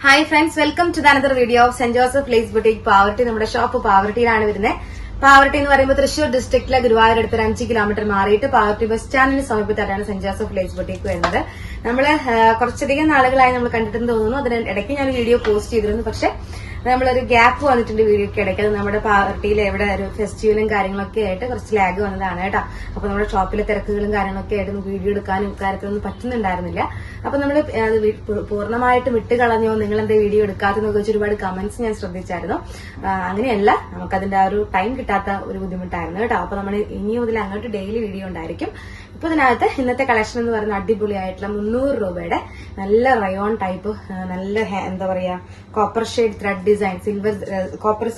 Hi friends, welcome to another video of Saint Joseph lace boutique Pavaratty. നമ്മുടെ shop പാവർട്ടിയിലാണ് വരുന്നത്. പാവർട്ടി എന്ന് പറയുമ്പോൾ തൃശൂർ ഡിസ്ട്രിക്റ്റിലെ ഗുരുവായൂർ അടുത്ത് 5 കിലോമീറ്റർ മാറിയിട്ട് പാവർട്ടി ബസ് സ്റ്റാൻഡിന് സമീപത്തായിട്ടാണ് സെന്റ് ജോസഫ് ലേസ് ബുട്ടീക് വരുന്നത്. നമ്മള് കുറച്ചധികം നാളുകളായി നമ്മൾ കണ്ടിട്ടെന്ന് തോന്നുന്നു. അതിന് ഇടയ്ക്ക് ഞാൻ വീഡിയോ പോസ്റ്റ് ചെയ്തിരുന്നു. പക്ഷെ നമ്മളൊരു ഗ്യാപ്പ് വന്നിട്ടുണ്ട് വീഡിയോക്ക് ഇടയ്ക്ക്. അത് നമ്മുടെ പാവർട്ടിയിൽ എവിടെ ഒരു ഫെസ്റ്റിവലും കാര്യങ്ങളൊക്കെ ആയിട്ട് കുറച്ച് ലാഗ് വന്നതാണ് കേട്ടോ. അപ്പൊ നമ്മുടെ ഷോപ്പിലെ തിരക്കുകളും കാര്യങ്ങളൊക്കെ ആയിട്ട് വീഡിയോ എടുക്കാനും കാര്യത്തിലൊന്നും പറ്റുന്നുണ്ടായിരുന്നില്ല. അപ്പൊ നമ്മൾ അത് പൂർണ്ണമായിട്ട് വിട്ടുകളഞ്ഞോ, നിങ്ങൾ എന്താ വീഡിയോ എടുക്കാത്തെന്നൊക്കെ വെച്ച് ഒരുപാട് കമന്റ്സ് ഞാൻ ശ്രദ്ധിച്ചായിരുന്നു. അങ്ങനെയല്ല, നമുക്കതിന്റെ ആ ഒരു ടൈം കിട്ടാത്ത ഒരു ബുദ്ധിമുട്ടായിരുന്നു കേട്ടോ. അപ്പൊ നമ്മൾ ഇനി മുതൽ അങ്ങോട്ട് ഡെയിലി വീഡിയോ ഉണ്ടായിരിക്കും. ഇപ്പൊ ഇതിനകത്ത് ഇന്നത്തെ കളക്ഷൻ എന്ന് പറയുന്ന അടിപൊളിയായിട്ടുള്ള 300 രൂപയുടെ നല്ല റയോൺ ടൈപ്പ്, നല്ല എന്താ പറയാ copper shade thread design, silver copper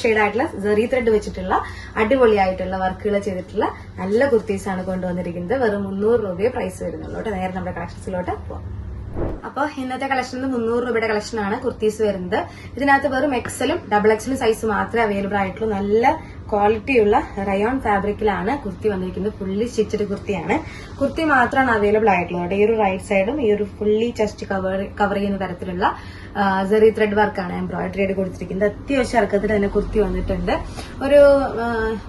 shade ആയിട്ടുള്ള സെറി ത്രെഡ് വെച്ചിട്ടുള്ള അടിപൊളിയായിട്ടുള്ള വർക്കുകൾ ചെയ്തിട്ടുള്ള നല്ല കുർത്തീസാണ് കൊണ്ടുവന്നിരിക്കുന്നത്. വെറും 300 രൂപയെ പ്രൈസ് വരുന്നുള്ളൂ കേട്ടോ. നേരെ നമ്മുടെ കളക്ഷൻസിലോട്ട് പോവാം. അപ്പോൾ ഇന്നത്തെ കളക്ഷനിൽ 300 രൂപയുടെ കളക്ഷനാണ് കുർത്തീസ് വരുന്നത്. ഇതിനകത്ത് വെറും എക്സലും ഡബിൾ എക്സലും സൈസ് മാത്രമേ അവൈലബിൾ ആയിട്ടുള്ളൂ. നല്ല ക്വാളിറ്റിയുള്ള റയോൺ ഫാബ്രിക്കിലാണ് കുർത്തി വന്നിരിക്കുന്നത്. ഫുള്ളി സ്റ്റിച്ചഡ് കുർത്തിയാണ്. കുർത്തി മാത്രമാണ് അവൈലബിൾ ആയിട്ടുള്ളത്. ഈ ഒരു റൈറ്റ് സൈഡും ഈ ഒരു ഫുള്ളി ചെസ്റ്റ് കവർ ചെയ്യുന്ന തരത്തിലുള്ള സെറി ത്രെഡ് വർക്കാണ് എംബ്രോയിഡറി ആയിട്ട് കൊടുത്തിരിക്കുന്നത്. അത്യാവശ്യം ഇറക്കത്തിൽ തന്നെ കുർത്തി വന്നിട്ടുണ്ട്. ഒരു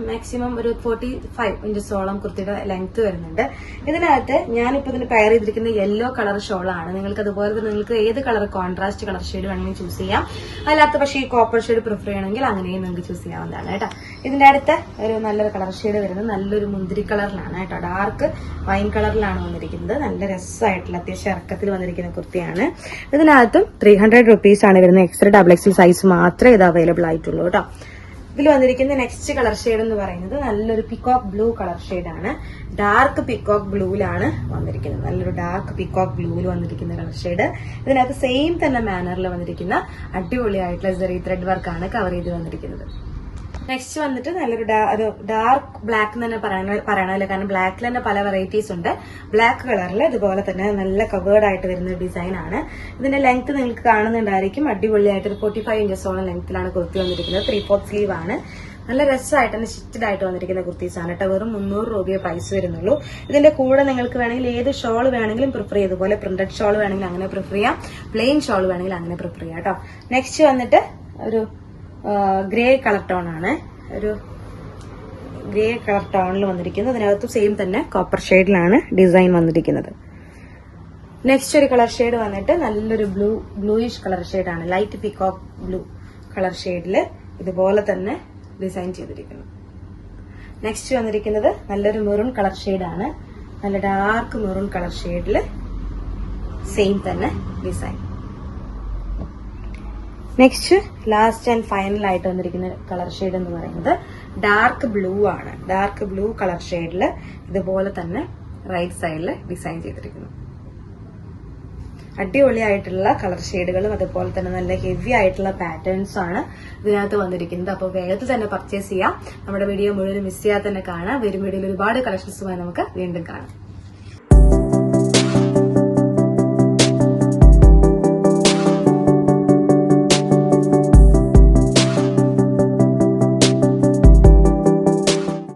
മാക്സിമം ഒരു 45 ഇഞ്ചസോളം കുർത്തിയുടെ ലെങ്ത് വരുന്നുണ്ട്. ഇതിനകത്ത് ഞാനിപ്പോ ഇതിന് പെയർ ചെയ്തിരിക്കുന്ന യെല്ലോ കളർ ഷോളാണ്. നിങ്ങൾക്ക് അതുപോലെ തന്നെ നിങ്ങൾക്ക് ഏത് കളർ കോൺട്രാസ്റ്റ് കളർ ഷെയ്ഡ് വേണമെങ്കിൽ ചൂസ് ചെയ്യാം. അല്ലാത്ത പക്ഷേ ഈ കോപ്പർ ഷെയ്ഡ് പ്രിഫർ ചെയ്യണമെങ്കിൽ അങ്ങനെയും നിങ്ങൾക്ക് ചൂസ് ചെയ്യാവുന്നതാണ് കേട്ടോ. ഇതിന്റെ അടുത്ത ഒരു നല്ലൊരു കളർ ഷെയ്ഡ് വരുന്നത് നല്ലൊരു മുന്തിരി കളറിലാണ് കേട്ടോ. ഡാർക്ക് വൈൻ കളറിലാണ് വന്നിരിക്കുന്നത്. നല്ല രസമായിട്ടുള്ള അത്യാവശ്യം ഇറക്കത്തിൽ വന്നിരിക്കുന്ന കുർത്തിയാണ്. ഇതിനകത്തും 300 റുപ്പീസ് ആണ് വരുന്നത്. എക്സ്ട്രാ ഡബിൾ എക്സൽ സൈസ് മാത്രമേ ഇത് അവൈലബിൾ ആയിട്ടുള്ളൂ കേട്ടോ. ഇതിൽ വന്നിരിക്കുന്ന നെക്സ്റ്റ് കളർ ഷെയ്ഡ് എന്ന് പറയുന്നത് നല്ലൊരു പിക്കോക്ക് ബ്ലൂ കളർ ഷെയ്ഡാണ്. ഡാർക്ക് പിക്കോക്ക് ബ്ലൂവിലാണ് വന്നിരിക്കുന്നത്. നല്ലൊരു ഡാർക്ക് പിക്കോക്ക് ബ്ലൂവിൽ വന്നിരിക്കുന്ന കളർ ഷെയ്ഡ്. ഇതിനകത്ത് സെയിം തന്നെ മാനറിൽ വന്നിരിക്കുന്ന അടിപൊളിയായിട്ടുള്ള സെറി ത്രെഡ് വർക്കാണ് കവർ ചെയ്ത് വന്നിരിക്കുന്നത്. നെക്സ്റ്റ് വന്നിട്ട് നല്ലൊരു ഡാർക്ക് ബ്ലാക്ക് എന്ന് തന്നെ പറയണമല്ലോ, കാരണം ബ്ലാക്കിൽ തന്നെ പല വെറൈറ്റീസ് ഉണ്ട്. ബ്ലാക്ക് കളറിൽ ഇതുപോലെ തന്നെ നല്ല കവേർഡ് ആയിട്ട് വരുന്ന ഡിസൈൻ ആണ്. ഇതിന്റെ ലെങ്ത് നിങ്ങൾക്ക് കാണുന്നുണ്ടായിരിക്കും. അടിപൊളിയായിട്ട് ഒരു 45 ഇഞ്ചസോളം ലെങ്ത്തിലാണ് കുർത്തി വന്നിരിക്കുന്നത്. 3/4 സ്ലീവ് ആണ്. നല്ല രസമായിട്ട് തന്നെ സ്റ്റിച്ചഡ് ആയിട്ട് വന്നിരിക്കുന്ന കുർത്തീസാണ് കേട്ടോ. വെറും 300 രൂപയെ പ്രൈസ് വരുന്നുള്ളൂ. ഇതിന്റെ കൂടെ നിങ്ങൾക്ക് വേണമെങ്കിൽ ഏത് ഷോൾ വേണമെങ്കിലും പ്രിഫർ ചെയ്യും. അതുപോലെ പ്രിന്റഡ് ഷോൾ വേണമെങ്കിൽ അങ്ങനെ പ്രിഫർ ചെയ്യാം. പ്ലെയിൻ ഷോൾ വേണമെങ്കിൽ അങ്ങനെ പ്രിഫർ ചെയ്യാം കേട്ടോ. നെക്സ്റ്റ് വന്നിട്ട് ഒരു ഗ്രേ കളർ ടോൺ ആണ്. ഒരു ഗ്രേ കളർ ടോണിൽ വന്നിരിക്കുന്നത്. അതിനകത്ത് സെയിം തന്നെ കോപ്പർ ഷെയ്ഡിലാണ് ഡിസൈൻ വന്നിരിക്കുന്നത്. നെക്സ്റ്റ് ഒരു കളർ ഷെയ്ഡ് വന്നിട്ട് നല്ലൊരു ബ്ലൂയിഷ് കളർ ഷെയ്ഡാണ്. ലൈറ്റ് പീകോക്ക് ബ്ലൂ കളർ ഷെയ്ഡിൽ ഇതുപോലെ തന്നെ ഡിസൈൻ ചെയ്തിരിക്കുന്നു. നെക്സ്റ്റ് വന്നിരിക്കുന്നത് നല്ലൊരു മെറൂൺ കളർ ഷെയ്ഡാണ്. നല്ല ഡാർക്ക് മെറൂൺ കളർ ഷെയ്ഡിൽ സെയിം തന്നെ design. Next last and final ആയിട്ട് വന്നിരിക്കുന്ന കളർ ഷെയ്ഡ് എന്ന് പറയുന്നത് ഡാർക്ക് ബ്ലൂ ആണ്. ഡാർക്ക് ബ്ലൂ കളർ ഷെയ്ഡിൽ ഇതുപോലെ തന്നെ റൈറ്റ് സൈഡിൽ ഡിസൈൻ ചെയ്തിരിക്കുന്നു. അടിപൊളിയായിട്ടുള്ള കളർ ഷെയ്ഡുകളും അതുപോലെ തന്നെ നല്ല ഹെവി ആയിട്ടുള്ള പാറ്റേൺസ് ആണ് ഇതിനകത്ത് വന്നിരിക്കുന്നത്. അപ്പോൾ വേഗത്തിൽ തന്നെ പർച്ചേസ് ചെയ്യാം. നമ്മുടെ വീഡിയോ മുഴുവൻ മിസ് ചെയ്യാതെ തന്നെ കാണാം. വരും വീഡിയോയിൽ ഒരുപാട് കളക്ഷൻസുമായി നമുക്ക് വീണ്ടും കാണാം.